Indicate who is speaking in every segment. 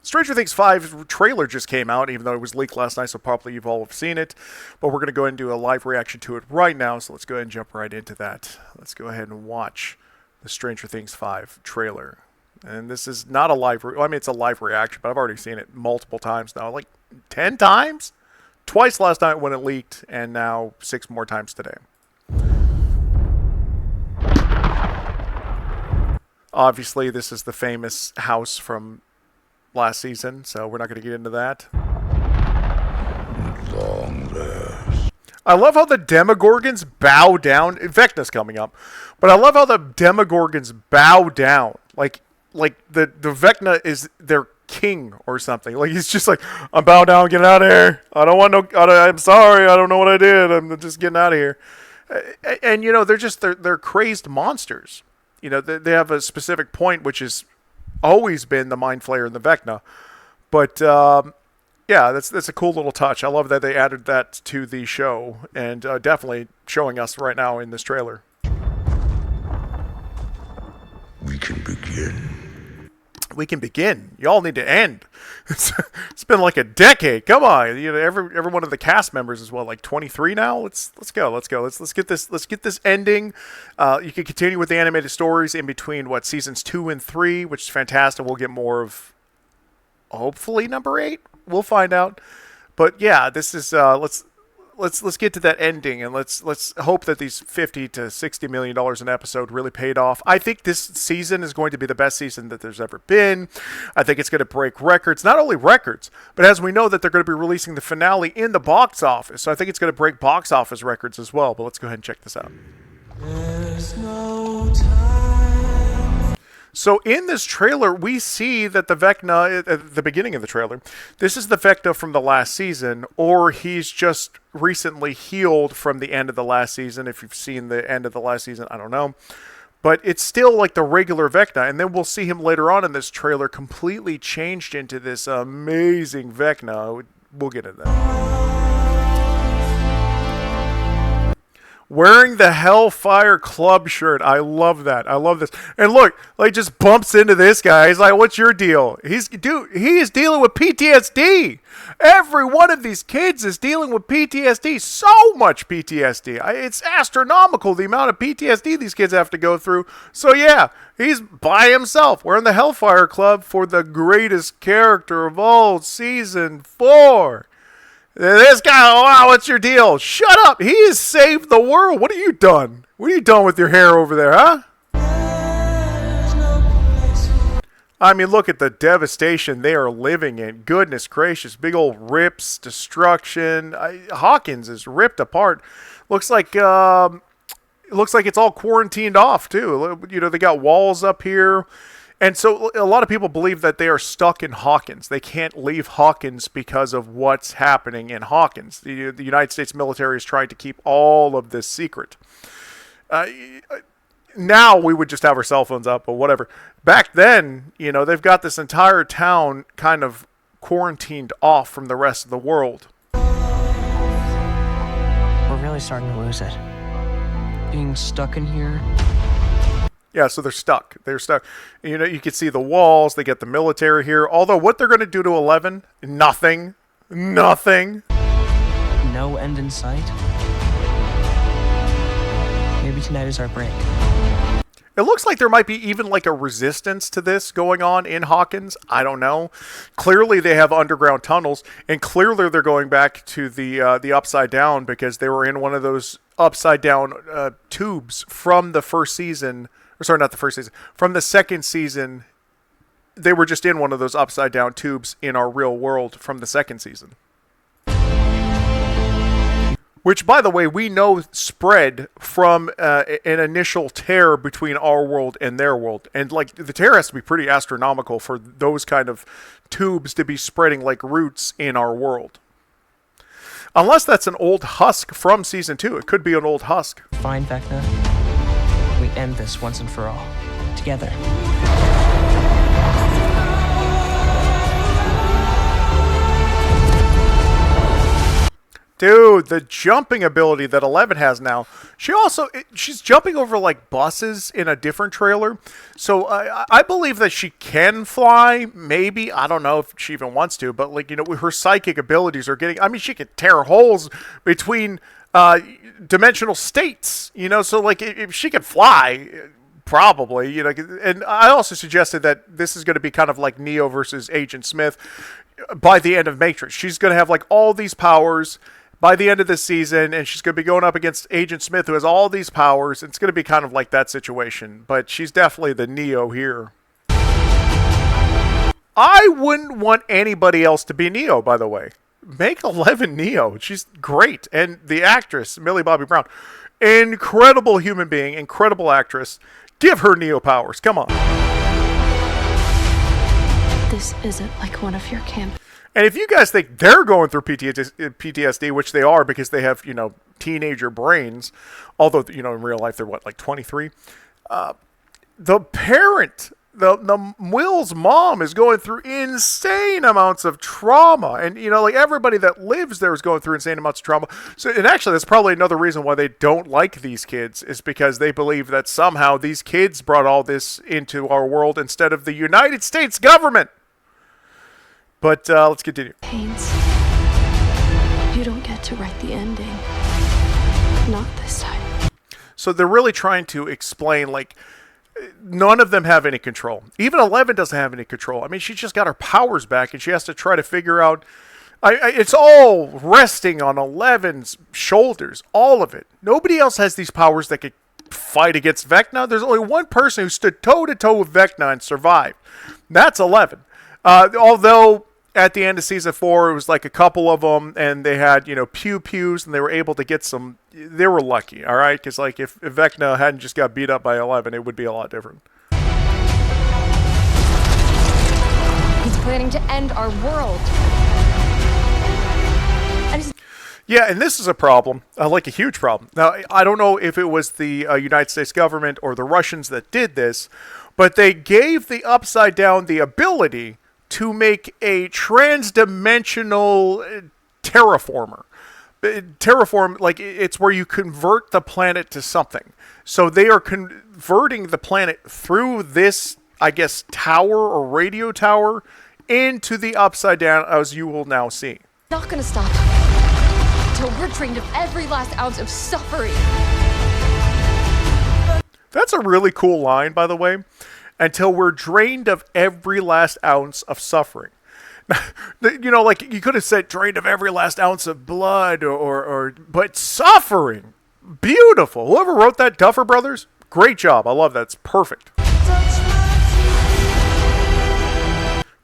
Speaker 1: Stranger Things 5 trailer just came out, even though it was leaked last night, so probably you've all seen it. But we're going to go ahead and do a live reaction to it right now, so let's go ahead and jump right into that. Let's go ahead and watch the Stranger Things 5 trailer. And this is not a live, I mean, it's a live reaction, but I've already seen it multiple times now, like 10 times? Twice last night when it leaked, and now 6 more times today. Obviously, this is the famous house from last season, so we're not going to get into that. I love how the Demogorgons bow down. Vecna's coming up, but I love how the Demogorgons bow down. Like the Vecna is their king or something. Like he's just like, I'm bow down, get out of here. I don't want no. I'm sorry, I don't know what I did. I'm just getting out of here. And you know, they're crazed monsters. You know, they have a specific point, which has always been the Mind Flayer and the Vecna. But yeah, that's a cool little touch. I love that they added that to the show, and definitely showing us right now in this trailer.
Speaker 2: We can begin.
Speaker 1: We can begin. Y'all need to end. It's been like a decade. Come on, you know, every one of the cast members is what, like 23 now. Let's go. Let's get this ending. You can continue with the animated stories in between seasons 2 and 3, which is fantastic. We'll get more of hopefully number 8. We'll find out. But yeah, this is let's get to that ending, and let's hope that these $50 to $60 million an episode really paid off. I think this season is going to be the best season that there's ever been. I think it's going to break records, not only records, but as we know that they're going to be releasing the finale in the box office. So I think it's going to break box office records as well. But let's go ahead and check this out. There's no time. So in this trailer, we see that the Vecna, at the beginning of the trailer, this is the Vecna from the last season, or he's just recently healed from the end of the last season. If you've seen the end of the last season, I don't know. But it's still like the regular Vecna, and then we'll see him later on in this trailer completely changed into this amazing Vecna. We'll get into that. Wearing the Hellfire Club shirt. I love that. I love this. And look, like just bumps into this guy. He's like, what's your deal? He is dealing with PTSD. Every one of these kids is dealing with PTSD. So much PTSD. It's astronomical the amount of PTSD these kids have to go through. So yeah, he's by himself wearing the Hellfire Club for the greatest character of all, season 4. This guy, oh, wow, what's your deal? Shut up! He has saved the world. What have you done? What are you done with your hair over there, huh? I mean, look at the devastation they are living in. Goodness gracious, big old rips, destruction. Hawkins is ripped apart. Looks like it's all quarantined off too. You know, they got walls up here. And so a lot of people believe that they are stuck in Hawkins. They can't leave Hawkins because of what's happening in Hawkins. The United States military is trying to keep all of this secret. Now we would just have our cell phones up or whatever. Back then, you know, they've got this entire town kind of quarantined off from the rest of the world.
Speaker 3: We're really starting to lose it. Being stuck in here.
Speaker 1: Yeah, so they're stuck. They're stuck. You know, you can see the walls. They get the military here. Although what they're going to do to 11, nothing. Nothing.
Speaker 3: No end in sight. Maybe tonight is our break.
Speaker 1: It looks like there might be even like a resistance to this going on in Hawkins. I don't know. Clearly they have underground tunnels, and clearly they're going back to the Upside Down because they were in one of those Upside Down tubes from the first season. Sorry, not the first season. From the second season, they were just in one of those Upside Down tubes in our real world from the second season. Which, by the way, we know spread from an initial tear between our world and their world. And, like, the tear has to be pretty astronomical for those kind of tubes to be spreading like roots in our world. Unless that's an old husk from Season 2. It could be an old husk.
Speaker 3: Fine, Vecna. We end this once and for all. Together.
Speaker 1: Dude, the jumping ability that 11 has now. She's jumping over like buses in a different trailer. So I believe that she can fly. Maybe. I don't know if she even wants to. But like, her psychic abilities are getting, I mean, she could tear holes between dimensional states, so like if she could fly, probably, and I also suggested that this is going to be kind of like Neo versus Agent Smith by the end of Matrix. She's going to have like all these powers by the end of this season, and she's going to be going up against Agent Smith, who has all these powers. It's going to be kind of like that situation, but she's definitely the Neo here. I wouldn't want anybody else to be Neo, by the way. Make 11 Neo. She's great. And the actress, Millie Bobby Brown, incredible human being, incredible actress. Give her Neo powers. Come on.
Speaker 4: This isn't like one of your camp.
Speaker 1: And if you guys think they're going through PTSD, which they are because they have, teenager brains, although, in real life they're like 23. The parent, the Will's mom is going through insane amounts of trauma. And, like everybody that lives there is going through insane amounts of trauma. So, and actually that's probably another reason why they don't like these kids, is because they believe that somehow these kids brought all this into our world instead of the United States government. But let's continue.
Speaker 4: Haynes, you don't get to write the ending. Not this time.
Speaker 1: So they're really trying to explain, like, none of them have any control. Even 11 doesn't have any control. I mean, she just got her powers back, and she has to try to figure out... it's all resting on 11's shoulders. All of it. Nobody else has these powers that could fight against Vecna. There's only one person who stood toe-to-toe with Vecna and survived. That's 11. Although... at the end of season 4, it was like a couple of them, and they had, pew-pews, and they were able to get some... They were lucky, all right? Because, like, if Vecna hadn't just got beat up by 11, it would be a lot different.
Speaker 5: He's planning to end our world.
Speaker 1: Yeah, and this is a problem, like a huge problem. Now, I don't know if it was the United States government or the Russians that did this, but they gave the Upside Down the ability to make a trans-dimensional terraformer. Terraform, like, it's where you convert the planet to something. So they are converting the planet through this, I guess, tower or radio tower into the Upside Down, as you will now see.
Speaker 5: Not gonna stop until we're drained of every last ounce of suffering.
Speaker 1: That's a really cool line, by the way. Until we're drained of every last ounce of suffering. Like you could have said drained of every last ounce of blood but suffering. Beautiful. Whoever wrote that, Duffer Brothers, great job. I love that. It's perfect.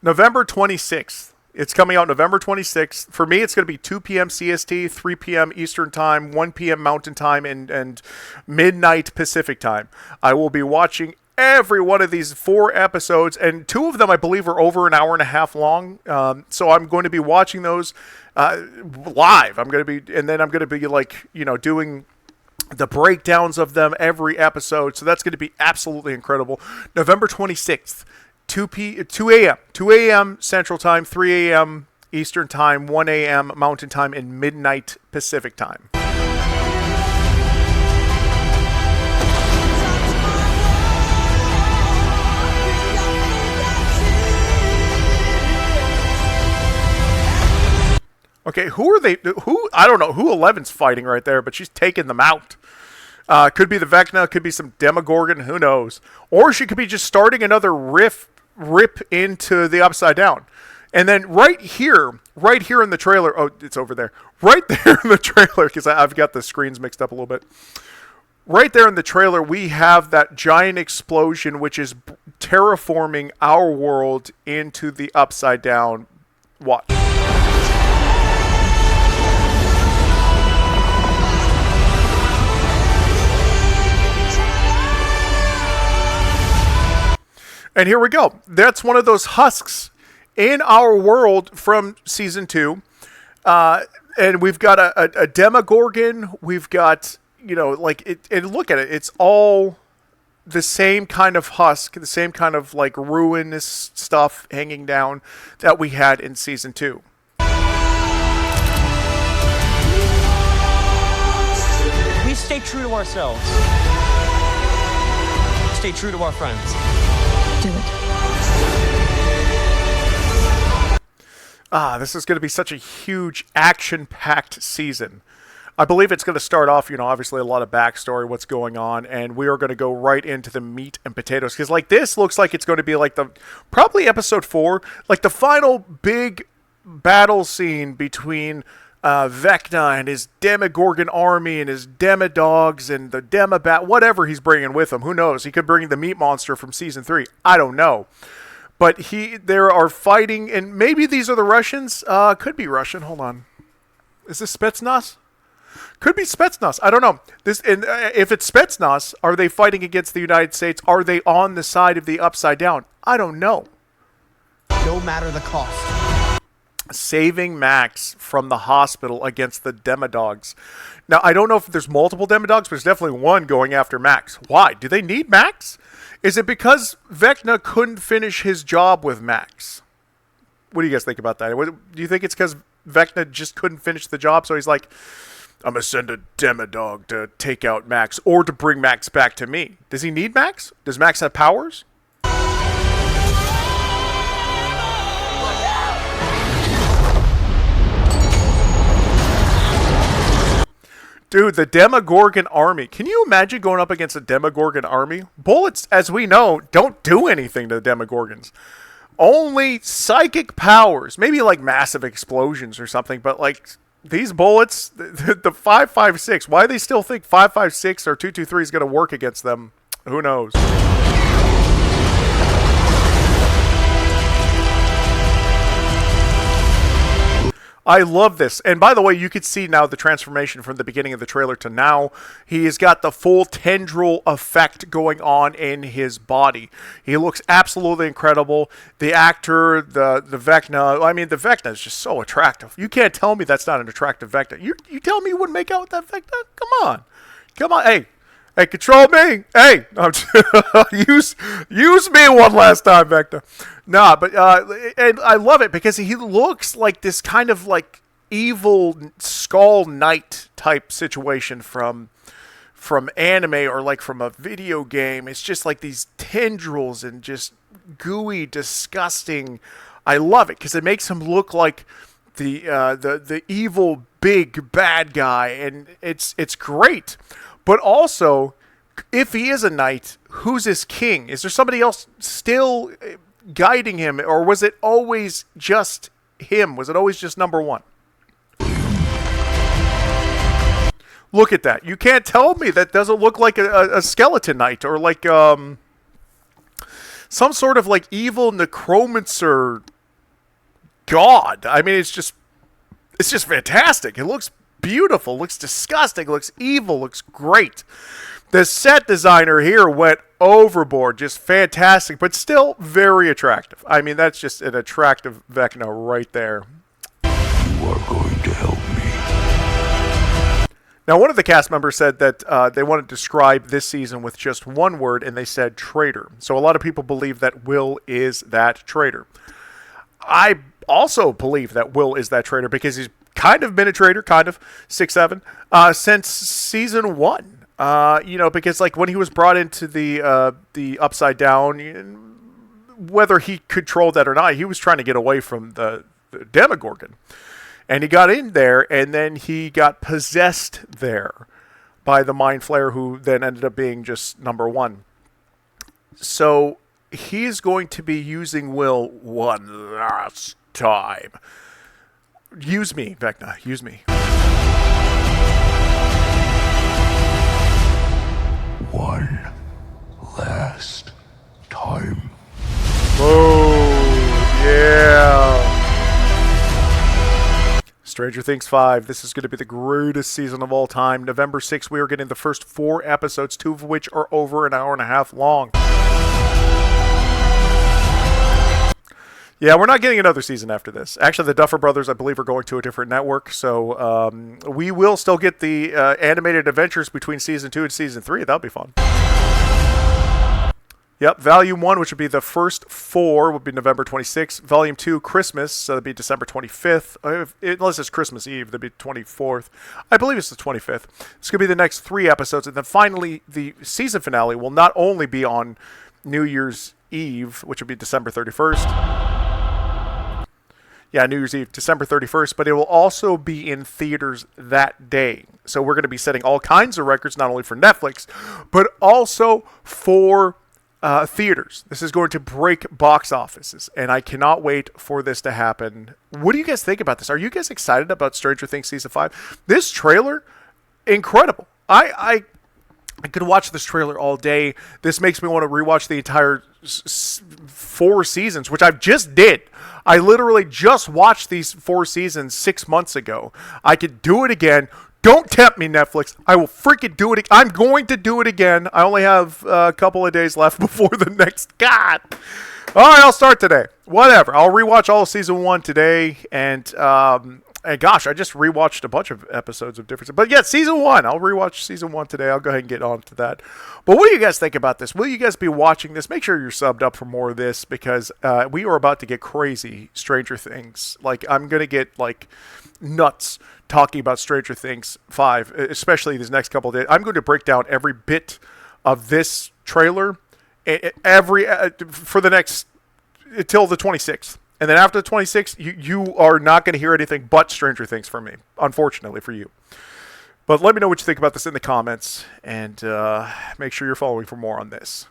Speaker 1: November 26th. It's coming out November 26th. For me, it's going to be 2 p.m. CST, 3 p.m. Eastern Time, 1 p.m. Mountain Time, and midnight Pacific Time. I will be watching every one of these 4 episodes, and 2 of them I believe are over an hour and a half long. So I'm going to be watching those live. I'm going to be like, doing the breakdowns of them every episode. So that's going to be absolutely incredible. November 26th, 2 a.m. Central Time, 3 a.m. Eastern Time, 1 a.m. Mountain Time, and midnight Pacific Time. Okay, who are they? I don't know who 11's fighting right there, but she's taking them out. Could be the Vecna, could be some Demogorgon, who knows? Or she could be just starting another rip into the Upside Down. And then right here in the trailer, oh, it's over there. Right there in the trailer, because I've got the screens mixed up a little bit. Right there in the trailer, we have that giant explosion, which is terraforming our world into the Upside Down. Watch. And here we go. That's one of those husks in our world from season 2. And we've got a Demogorgon. We've got, like, and look at it. It's all the same kind of husk, the same kind of, like, ruinous stuff hanging down that we had in season 2.
Speaker 3: Stay true to ourselves. Stay true to our friends.
Speaker 4: Do it.
Speaker 1: This is going to be such a huge action-packed season. I believe it's going to start off, obviously a lot of backstory, what's going on, and we are going to go right into the meat and potatoes. Because, this looks like it's going to be probably episode 4, the final big battle scene between Vecna and his Demogorgon army and his Demodogs and the Demobat, whatever he's bringing with him. Who knows? He could bring the meat monster from season 3. I don't know. But there are fighting, and maybe these are the Russians. Could be Russian. Hold on. Is this Spetsnaz? Could be Spetsnaz. I don't know. If it's Spetsnaz, are they fighting against the United States? Are they on the side of the Upside Down? I don't know.
Speaker 6: No matter the cost.
Speaker 1: Saving Max from the hospital against the Demodogs. Now, I don't know if there's multiple Demodogs, but there's definitely one going after Max. Why? Do they need Max? Is it because Vecna couldn't finish his job with Max? What do you guys think about that? Do you think it's because Vecna just couldn't finish the job, so he's like, I'm going to send a Demodog to take out Max or to bring Max back to me? Does he need Max? Does Max have powers? Dude, the Demogorgon army. Can you imagine going up against a Demogorgon army? Bullets, as we know, don't do anything to the Demogorgons. Only psychic powers. Maybe massive explosions or something, but these bullets, the 5.56, why they still think 5.56 or 2.23 is going to work against them, who knows? I love this. And by the way, you could see now the transformation from the beginning of the trailer to now. He has got the full tendril effect going on in his body. He looks absolutely incredible. The actor, the Vecna, the Vecna is just so attractive. You can't tell me that's not an attractive Vecna. You tell me you wouldn't make out with that Vecna? Come on. Hey, control me. Hey, use me one last time, Vecna. Nah, but and I love it because he looks like this kind of evil Skull Knight type situation from anime or from a video game. It's just these tendrils and just gooey, disgusting. I love it because it makes him look like the evil big bad guy, and it's great. But also, if he is a knight, who's his king? Is there somebody else still guiding him, or was it always just him? Was it always just number one? Look at that. You can't tell me that doesn't look like a skeleton knight or some sort of evil necromancer god. It's just fantastic. It looks beautiful, looks disgusting, looks evil, looks great. The set designer here went overboard, just fantastic, but still very attractive. That's just an attractive Vecna right there.
Speaker 2: You are going to help me.
Speaker 1: Now, one of the cast members said that they wanted to describe this season with just one word, and they said traitor. So a lot of people believe that Will is that traitor. I also believe that Will is that traitor because he's kind of been a traitor, 6'7", since season 1. Because when he was brought into the Upside Down, whether he controlled that or not, he was trying to get away from the Demogorgon. And he got in there, and then he got possessed there by the Mind Flayer, who then ended up being just number 1. So he's going to be using Will one last time. Use me, Vecna. Use me.
Speaker 2: One last time.
Speaker 1: Oh, yeah. Stranger Things 5. This is going to be the greatest season of all time. November 6th, we are getting the first 4 episodes, 2 of which are over an hour and a half long. Yeah, we're not getting another season after this. Actually, the Duffer Brothers, I believe, are going to a different network, so we will still get the animated adventures between Season 2 and Season 3. That'll be fun. Yep, Volume 1, which would be the first 4, would be November 26th. Volume 2, Christmas, so that'd be December 25th. Unless it's Christmas Eve, that'd be 24th. I believe it's the 25th. It's going to be the next 3 episodes. And then finally, the season finale will not only be on New Year's Eve, which would be December 31st. Yeah, New Year's Eve, December 31st, but it will also be in theaters that day. So we're going to be setting all kinds of records, not only for Netflix, but also for theaters. This is going to break box offices, and I cannot wait for this to happen. What do you guys think about this? Are you guys excited about Stranger Things Season 5? This trailer, incredible. I could watch this trailer all day. This makes me want to rewatch the entire 4 seasons, which I just did. I literally just watched these 4 seasons 6 months ago. I could do it again. Don't tempt me, Netflix. I will freaking do it. I'm going to do it again. I only have a couple of days left before the next. God. All right, I'll start today. Whatever. I'll rewatch all of season 1 today. And gosh, I just rewatched a bunch of episodes of different. But yeah, season 1. I'll rewatch season 1 today. I'll go ahead and get on to that. But what do you guys think about this? Will you guys be watching this? Make sure you're subbed up for more of this, because we are about to get crazy Stranger Things. Like, I'm going to get like nuts talking about Stranger Things 5, especially these next couple of days. I'm going to break down every bit of this trailer for the next until the 26th. And then after the 26th, you are not going to hear anything but Stranger Things from me, unfortunately for you. But let me know what you think about this in the comments, and make sure you're following for more on this.